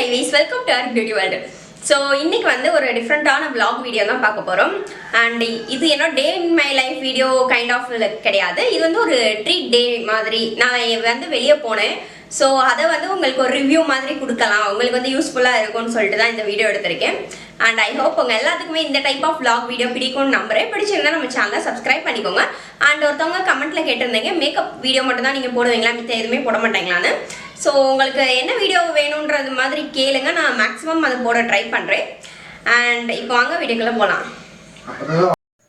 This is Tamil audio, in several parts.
guys, welcome to our beauty world. So இன்னைக்கு வந்து ஒரு டிஃபரண்டான vlog வீடியோ தான் பார்க்க போறோம். And இது என்ன day in my life video kind of கிடையாது. இது வந்து ஒரு ட்ரீட் டே மாதிரி. நான் வந்து வெளியே போனேன். ஸோ அதை வந்து உங்களுக்கு ஒரு ரிவ்யூ மாதிரி கொடுக்கலாம், உங்களுக்கு வந்து யூஸ்ஃபுல்லாக இருக்கும்னு சொல்லிட்டு தான் இந்த வீடியோ எடுத்திருக்கேன். அண்ட் ஐ ஹோப் உங்கள் எல்லாத்துக்குமே இந்த டைப் ஆஃப் vlog வீடியோ பிடிக்கும்னு நம்புறேன். பிடிச்சிருந்தா நம்ம சேனலை சப்ஸ்கிரைப் பண்ணிக்கோங்க. அண்ட் ஒருத்தவங்க கமெண்ட்ல கேட்டிருந்தீங்க, மேக்கப் வீடியோ மட்டும் தான் நீங்கள் போடுவீங்களா, மித்த எதுவுமே போட மாட்டீங்களான்னு. ஸோ உங்களுக்கு என்ன வீடியோ வேணுன்றது மாதிரி கேளுங்க, நான் மேக்ஸிமம் அதை போட ட்ரை பண்ணுறேன். அண்ட் இப்போ வாங்க வீடியோக்குள்ளே போகலாம்.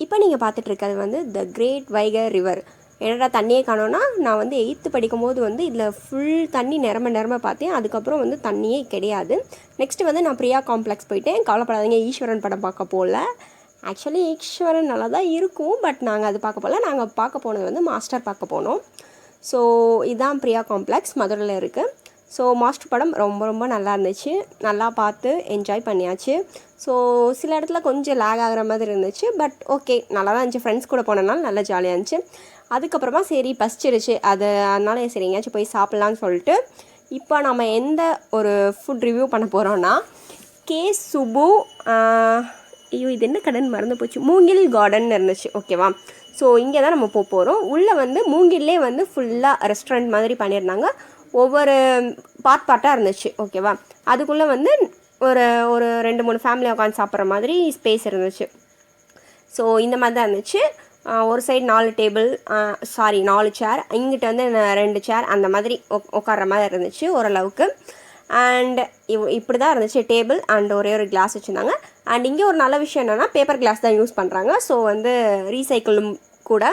இப்போ நீங்கள் பார்த்துட்டு இருக்கிறது வந்து த கிரேட் வைகர் ரிவர். என்னடா தண்ணியே காணோன்னா, நான் வந்து 8th படிக்கும்போது வந்து இதில் ஃபுல் தண்ணி நிரம்ப பார்த்தேன். அதுக்கப்புறம் வந்து தண்ணியே கிடையாது. நெக்ஸ்ட்டு வந்து நான் பிரியா காம்ப்ளெக்ஸ் போயிட்டேன். கவலைப்படாதீங்க, ஈஸ்வரன் படம் பார்க்க போகல. ஆக்சுவலி ஈஸ்வரன் நல்லா தான் இருக்கும், பட் நாங்கள் அது பார்க்க போகல. நாங்கள் பார்க்க போனது வந்து மாஸ்டர் பார்க்க போனோம். ஸோ இதுதான் பிரியா காம்ப்ளெக்ஸ், மதுரையில் இருக்குது. ஸோ மாஸ்டர் படம் ரொம்ப நல்லா இருந்துச்சு, நல்லா பார்த்து என்ஜாய் பண்ணியாச்சு. ஸோ சில இடத்துல கொஞ்சம் லேக் ஆகிற மாதிரி இருந்துச்சு, பட் ஓகே நல்லா தான் இருந்துச்சு. ஃப்ரெண்ட்ஸ் கூட போனதுனால நல்லா ஜாலியாக இருந்துச்சு. அதுக்கப்புறமா சரி பசிச்சிருச்சு, அதனால சரி எங்கேயாச்சும் போய் சாப்பிட்லான்னு சொல்லிட்டு இப்போ நம்ம எந்த ஒரு ஃபுட் ரிவ்யூ பண்ண போகிறோன்னா K.Subbu இது என்ன கடன் மறந்து போச்சு, மூங்கில் கார்டன் இருந்துச்சு. ஓகேவா? ஸோ இங்கே தான் நம்ம போகிறோம். உள்ளே வந்து மூங்கிலே வந்து ஃபுல்லாக ரெஸ்டாரண்ட் மாதிரி பண்ணியிருந்தாங்க. ஒவ்வொரு பார்ட்டாக இருந்துச்சு. ஓகேவா? அதுக்குள்ளே வந்து ஒரு 2-3 ஃபேமிலி உட்காந்து சாப்பிட்ற மாதிரி ஸ்பேஸ் இருந்துச்சு. ஸோ இந்த மாதிரி தான் இருந்துச்சு. ஒரு சைடு 4 டேபிள், 4 சேர், இங்கிட்ட வந்து 2 சேர், அந்த மாதிரி உட்கார்ற மாதிரி இருந்துச்சு ஓரளவுக்கு. அண்ட் இப்படி தான் இருந்துச்சு டேபிள். அண்ட் ஒரே ஒரு கிளாஸ் வச்சுருந்தாங்க. அண்ட் இங்கே ஒரு நல்ல விஷயம் என்னென்னா பேப்பர் கிளாஸ் தான் யூஸ் பண்ணுறாங்க. ஸோ வந்து ரீசைக்கிளும் கூட.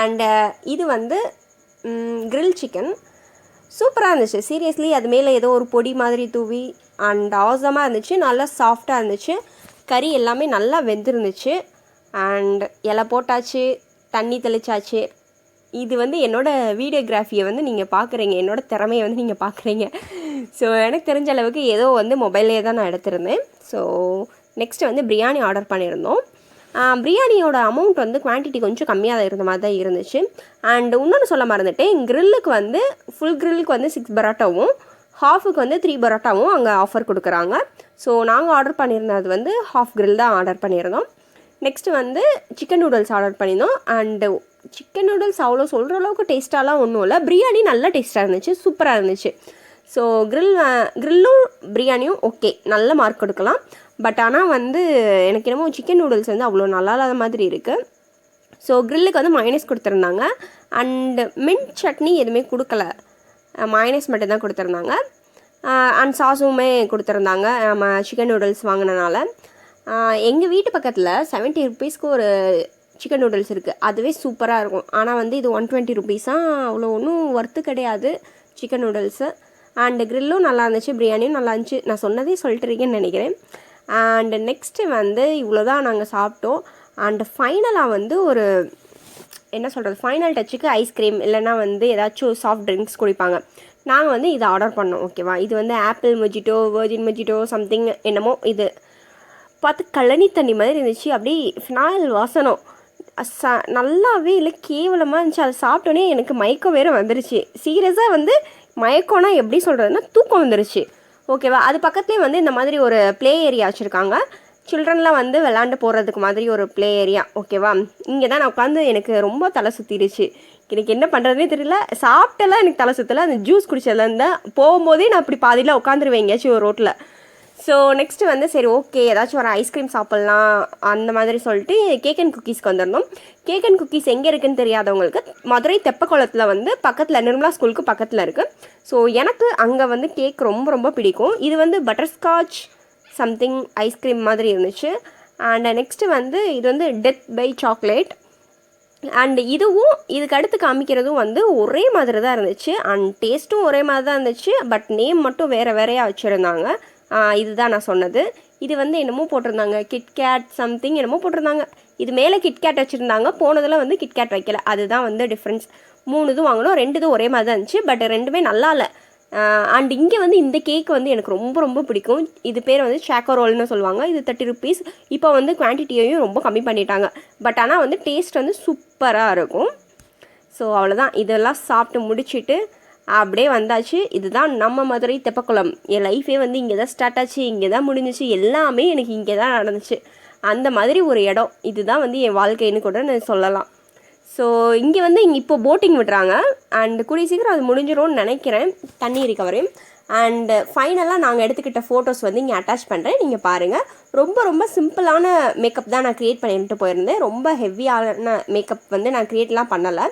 அண்டு இது வந்து கிரில் சிக்கன் சூப்பராக இருந்துச்சு. சீரியஸ்லி அது மேலே ஏதோ ஒரு பொடி மாதிரி தூவி அண்ட் ஆசமாக இருந்துச்சு. நல்லா சாஃப்டாக இருந்துச்சு. கறி எல்லாமே நல்லா வெந்திருந்துச்சு. அண்ட் இலை போட்டாச்சு, தண்ணி தெளிச்சாச்சு. இது வந்து என்னோடய வீடியோகிராஃபியை வந்து நீங்கள் பார்க்குறீங்க, என்னோடய திறமையை வந்து நீங்கள் பார்க்குறீங்க. ஸோ எனக்கு தெரிஞ்ச அளவுக்கு ஏதோ வந்து மொபைல்லே தான் நான் எடுத்திருந்தேன். ஸோ நெக்ஸ்ட்டு வந்து பிரியாணி ஆர்டர் பண்ணியிருந்தோம். பிரியாணியோட அமௌண்ட் வந்து குவான்டிட்டி கொஞ்சம் கம்மியாக தான் இருந்த மாதிரி தான் இருந்துச்சு. அண்ட் இன்னொன்று சொல்ல மறந்துட்டேன், கிரில்லுக்கு வந்து ஃபுல் கிரில்லுக்கு வந்து 6 பரோட்டாவும் ஹாஃபுக்கு வந்து 3 பரோட்டாவும் அங்கே ஆஃபர் கொடுக்குறாங்க. ஸோ நாங்கள் ஆர்டர் பண்ணியிருந்தது வந்து ஹாஃப் கிரில் தான் ஆர்டர் பண்ணியிருந்தோம். நெக்ஸ்ட்டு வந்து சிக்கன் நூடுல்ஸ் ஆர்டர் பண்ணியிருந்தோம். அண்டு சிக்கன் நூடுல்ஸ் அவ்வளோ சொல்கிற அளவுக்கு டேஸ்ட்டாலாம் ஒன்றும் இல்லை. பிரியாணி நல்லா டேஸ்ட்டாக இருந்துச்சு, சூப்பராக இருந்துச்சு. ஸோ கிரில்லும் பிரியாணியும் ஓகே, நல்ல மார்க் கொடுக்கலாம். பட் ஆனால் வந்து எனக்கு என்னமோ சிக்கன் நூடுல்ஸ் வந்து அவ்வளோ நல்லா இல்லாத மாதிரி இருக்குது. ஸோ கிரில்லுக்கு வந்து மைனஸ் கொடுத்துருந்தாங்க. அண்டு மின்ட் சட்னி எதுவுமே கொடுக்கல, மைனஸ் மட்டும் தான் கொடுத்துருந்தாங்க. அண்ட் சாஸுமே கொடுத்துருந்தாங்க நம்ம சிக்கன் நூடுல்ஸ் வாங்கினனால. எங்கள் வீட்டு பக்கத்தில் 70 ருபீஸ்க்கு ஒரு சிக்கன் நூடுல்ஸ் இருக்குது, அதுவே சூப்பராக இருக்கும். ஆனால் வந்து இது 120 ருபீஸாக, அவ்வளோ ஒன்றும் ஒர்த்து கிடையாது சிக்கன் நூடுல்ஸு. அண்டு கிரில்லும் நல்லா இருந்துச்சு, பிரியாணியும் நல்லா இருந்துச்சு. நான் சொன்னதே சொல்லிட்டுருக்கேன்னு நினைக்கிறேன். அண்டு நெக்ஸ்ட்டு வந்து இவ்வளோ தான் நாங்கள் சாப்பிட்டோம். அண்டு ஃபைனலாக வந்து ஒரு என்ன சொல்கிறது, ஃபைனல் டச்சுக்கு ஐஸ்கிரீம் இல்லைன்னா வந்து ஏதாச்சும் சாஃப்ட் ட்ரிங்க்ஸ் குடிப்பாங்க. நாங்கள் வந்து இதை ஆர்டர் பண்ணோம். ஓகேவா? இது வந்து apple mojito, virgin mojito something என்னமோ. இது பார்த்து கழனி தண்ணி மாதிரி இருந்துச்சு, அப்படியே ஃபினாயில் வாசனம். நல்லாவே இல்லை, கேவலமாக இருந்துச்சு. அதை சாப்பிட்டோன்னே எனக்கு மயக்கம் வேறு வந்துருச்சு. சீரியஸாக வந்து மயக்கம்னா எப்படி சொல்கிறதுனா தூக்கம் வந்துருச்சு. ஓகேவா? அது பக்கத்துலேயே வந்து இந்த மாதிரி ஒரு ப்ளே ஏரியா வச்சுருக்காங்க. சில்ட்ரன்லாம் வந்து விளாண்டு போகிறதுக்கு மாதிரி ஒரு ப்ளே ஏரியா. ஓகேவா? இங்கே தான் நான் உட்காந்து எனக்கு ரொம்ப தலை சுற்றிடுச்சு. எனக்கு என்ன பண்ணுறதுனே தெரியல. சாப்பிட்டெல்லாம் எனக்கு தலை சுற்றலை. அந்த ஜூஸ் குடிச்சதுலேருந்து போகும்போதே நான் இப்படி பாதியில் உட்காந்துருவேன் எங்கேயாச்சும் ஒரு ரோட்டில். ஸோ நெக்ஸ்ட்டு வந்து சரி ஓகே ஏதாச்சும் ஒரு ஐஸ்கிரீம் சாப்பிட்லாம் அந்த மாதிரி சொல்லிட்டு கேக் அண்ட் குக்கீஸ்க்கு வந்திருந்தோம். கேக் அண்ட் குக்கீஸ் எங்கே இருக்குதுன்னு தெரியாதவங்களுக்கு மதுரை தெப்பக்குளத்தில் வந்து பக்கத்தில் நிர்மலா ஸ்கூலுக்கு பக்கத்தில் இருக்குது. ஸோ எனக்கு அங்கே வந்து கேக் ரொம்ப பிடிக்கும். இது வந்து பட்டர்ஸ்காட்ச் சம்திங் ஐஸ்கிரீம் மாதிரி இருந்துச்சு. அண்ட் நெக்ஸ்ட்டு வந்து இது வந்து டெத் பை சாக்லேட். அண்ட் இதுவும் இதுக்கு அடுத்து காமிக்கிறதும் வந்து ஒரே மாதிரி தான் இருந்துச்சு. அண்ட் டேஸ்ட்டும் ஒரே மாதிரி தான் இருந்துச்சு. பட் நேம் மட்டும் வேறையாக வச்சுருந்தாங்க. இதுதான் நான் சொன்னது. இது வந்து என்னமோ போட்டிருந்தாங்க, கிட்கேட் சம்திங் என்னமோ போட்டிருந்தாங்க. இது மேலே கிட்கேட் வச்சுருந்தாங்க, போனதில் வந்து கிட்கேட் வைக்கல. அதுதான் வந்து டிஃப்ரென்ஸ். 3 இதுவும் வாங்கினோம், 2 இதுவும் ஒரே மாதிரி தான் இருந்துச்சு. பட் 2மே நல்லா இல்லை. அண்ட் இங்கே வந்து இந்த கேக் வந்து எனக்கு ரொம்ப பிடிக்கும். இது பேர் வந்து சாக்கோரோல்னு சொல்லுவாங்க. இது 30 ருபீஸ். இப்போ வந்து குவான்டிட்டியையும் ரொம்ப கம்மி பண்ணிட்டாங்க. பட் ஆனால் வந்து டேஸ்ட் வந்து சூப்பராக இருக்கும். ஸோ அவ்வளோதான். இதெல்லாம் சாப்பிட்டு முடிச்சுட்டு அப்படியே வந்தாச்சு. இதுதான் நம்ம மதுரை தெப்பக்குளம். என் லைஃபே வந்து இங்கே தான் ஸ்டார்ட் ஆச்சு, இங்கே தான் முடிஞ்சிச்சு, எல்லாமே எனக்கு இங்கே தான் நடந்துச்சு. அந்த மாதிரி ஒரு இடம் இதுதான் வந்து என் வாழ்க்கைன்னு கூட நான் சொல்லலாம். ஸோ இங்கே வந்து இப்போ போட்டிங் விடுறாங்க அண்ட் கூடிய சீக்கிரம் அது முடிஞ்சிடும்னு நினைக்கிறேன், தண்ணி ரிகவரி. அண்டு ஃபைனலாக நாங்கள் எடுத்துக்கிட்ட ஃபோட்டோஸ் வந்து இங்கே அட்டாச் பண்ணுறேன், நீங்கள் பாருங்கள். ரொம்ப ரொம்ப சிம்பிளான மேக்கப் தான் நான் க்ரியேட் பண்ணிட்டு போயிருந்தேன். ரொம்ப ஹெவியான மேக்கப் வந்து நான் க்ரியேட்லாம் பண்ணலை.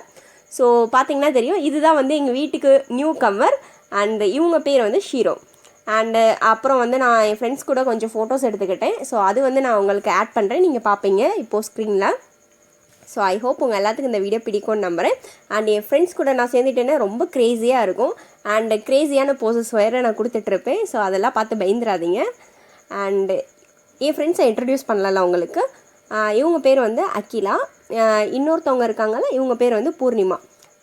ஸோ பார்த்தீங்கன்னா தெரியும், இதுதான் வந்து எங்கள் வீட்டுக்கு நியூ கவர். அண்டு இவங்க பேர் வந்து ஷீரோ. அண்டு அப்புறம் வந்து நான் என் ஃப்ரெண்ட்ஸ் கூட கொஞ்சம் ஃபோட்டோஸ் எடுத்துக்கிட்டேன். ஸோ அது வந்து நான் உங்களுக்கு ஆட் பண்ணுறேன், நீங்கள் பார்ப்பீங்க இப்போது ஸ்க்ரீனில். ஸோ ஐ ஹோப் உங்கள் எல்லாத்துக்கும் இந்த வீடியோ பிடிக்கும்னு நம்புகிறேன். அண்ட் என் ஃப்ரெண்ட்ஸ் கூட நான் சேர்ந்துட்டேன்னா ரொம்ப க்ரேஸியாக இருக்கும். அண்டு க்ரேஸியான போசஸ் வேறு நான் கொடுத்துட்ருப்பேன். ஸோ அதெல்லாம் பார்த்து பயந்துடாதீங்க. அண்டு என் ஃப்ரெண்ட்ஸை இன்ட்ரடியூஸ் பண்ணல உங்களுக்கு. இவங்க பேர் வந்து அகிலா. இன்னொருத்தவங்க இருக்காங்கல்ல, இவங்க பேர் வந்து பூர்ணிமா.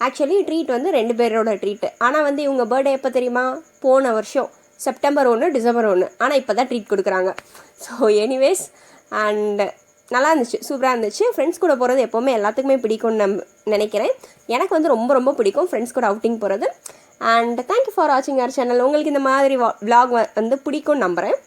ஆக்சுவலி ட்ரீட் வந்து 2 பேரோட ட்ரீட்டு. ஆனால் வந்து இவங்க பர்த்டே எப்போ தெரியுமா? போன வருஷம் செப்டம்பர் 1 டிசம்பர் 1. ஆனால் இப்போ தான் ட்ரீட் கொடுக்குறாங்க. ஸோ எனிவேஸ், அண்டு நல்லா இருந்துச்சு, சூப்பராக இருந்துச்சு. ஃப்ரெண்ட்ஸ் கூட போகிறது எப்போவுமே எல்லாத்துக்குமே பிடிக்கும்னு நினைக்கிறேன். எனக்கு வந்து ரொம்ப ரொம்ப பிடிக்கும் ஃப்ரெண்ட்ஸ் கூட அவுட்டிங் போகிறது. அண்ட் தேங்க்யூ ஃபார் வாட்சிங் அவர் சேனல். உங்களுக்கு இந்த மாதிரி vlog வந்து பிடிக்கும்னு நம்புகிறேன்.